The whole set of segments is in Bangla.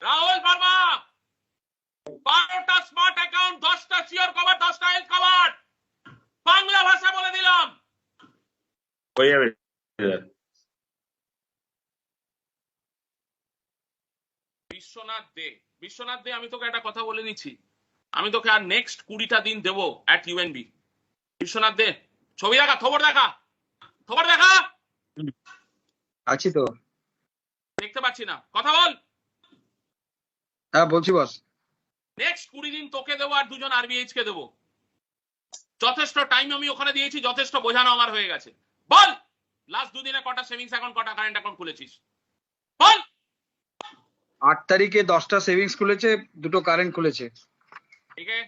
রাহুল ভার্মা 12টা স্মার্ট অ্যাকাউন্ট, 10টা শিওর কভার, 10টা হেলথ কভার। বাংলা ভাষা বলে দিলাম, হয়ে যাবে। বিশ্বনাথ দে আমি তোকে একটা কথা বলে নিচ্ছি, আমি তোকে আর নেক্সট 20টা দিন দেবো অ্যাট ইউএনবি। বিশ্বনাথ দে, ছবি দেখা, খবর দেখা, খবর দেখা। আছি তো। দেখতে পাচ্ছি না, কথা বল। হ্যাঁ বলছি বস। নেক্সট 20 দিন তোকে দেবো আর 2জন আরবিএইচ কে দেবো। যথেষ্ট টাইম আমি ওখানে দিয়েছি, যথেষ্ট বোঝানো আমার হয়ে গেছে। বল লাস্ট 2 দিনে কটা সেভিংস অ্যাকাউন্ট, কটা কারেন্ট অ্যাকাউন্ট খুলেছিস? বল। 8 তারিখে 10টা সেভিংস খুলেছে, 2টো কারেন্ট খুলেছে। ঠিক আছে।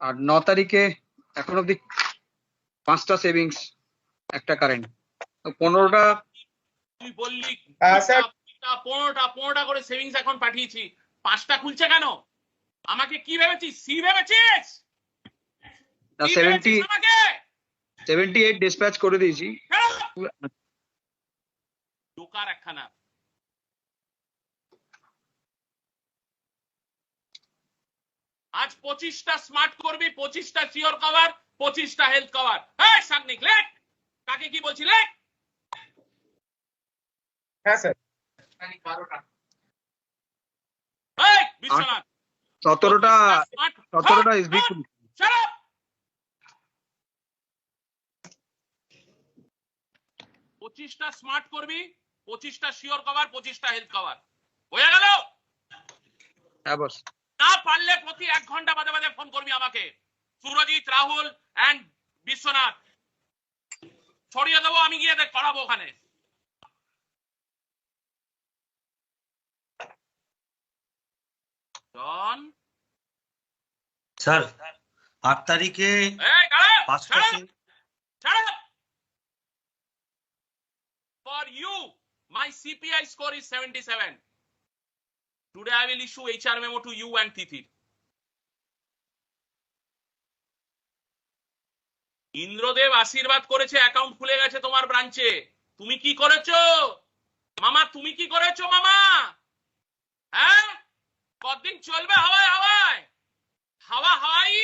আর 9 তারিখে এখন অব্দি 5টা সেভিংস, একটা কারেন্ট, 15টা। তুই বললি স্যার 15টা করে সেভিংস অ্যাকাউন্ট পাঠিয়েছি, 5টা খুলছে কেন? আমাকে কি ভেবেছিস? সি ভেবেছিস? না, কি ভেবেছিস আমাকে? 78 ডিসপ্যাচ করে দিয়েছি। দোকার একখানা। আজ 25টা স্মার্ট করবি, 25টা শিওর কভার, 25টা হেলথ কভার। এই সাগনিক লেখ, কাকে কি বলছি লেখ। হ্যাঁ স্যার। এই বিশ্বনাথ 17টা এসবি। 25টা স্মার্ট করবি, 25টা শিওর কভার, 25টা হেলথ কভার। হয়ে গেল? হ্যাঁ বস। না পারলে প্রতি 1 ঘন্টা বাদে বাদে ফোন করবি আমাকে। সুরজিৎ, রাহুল এন্ড বিশ্বনাথ ছড়িয়ে দেবো, আমি গিয়ে করাবো ওখানে। জন স্যার 8 তারিখে এই দাঁড়া, 5টা shut up. For you, my CPI score is 77. Today I will issue HR memo to you and Tithi. Indradev আশীর্বাদ করেছে, অ্যাকাউন্ট খুলে গেছে তোমার ব্রাঞ্চে। তুমি কি করেছো মামা? তুমি কি করেছো মামা? হ্যাঁ, কতদিন চলবে হাওয়ায় হাওয়ায় হাওয়া হাওয়াই?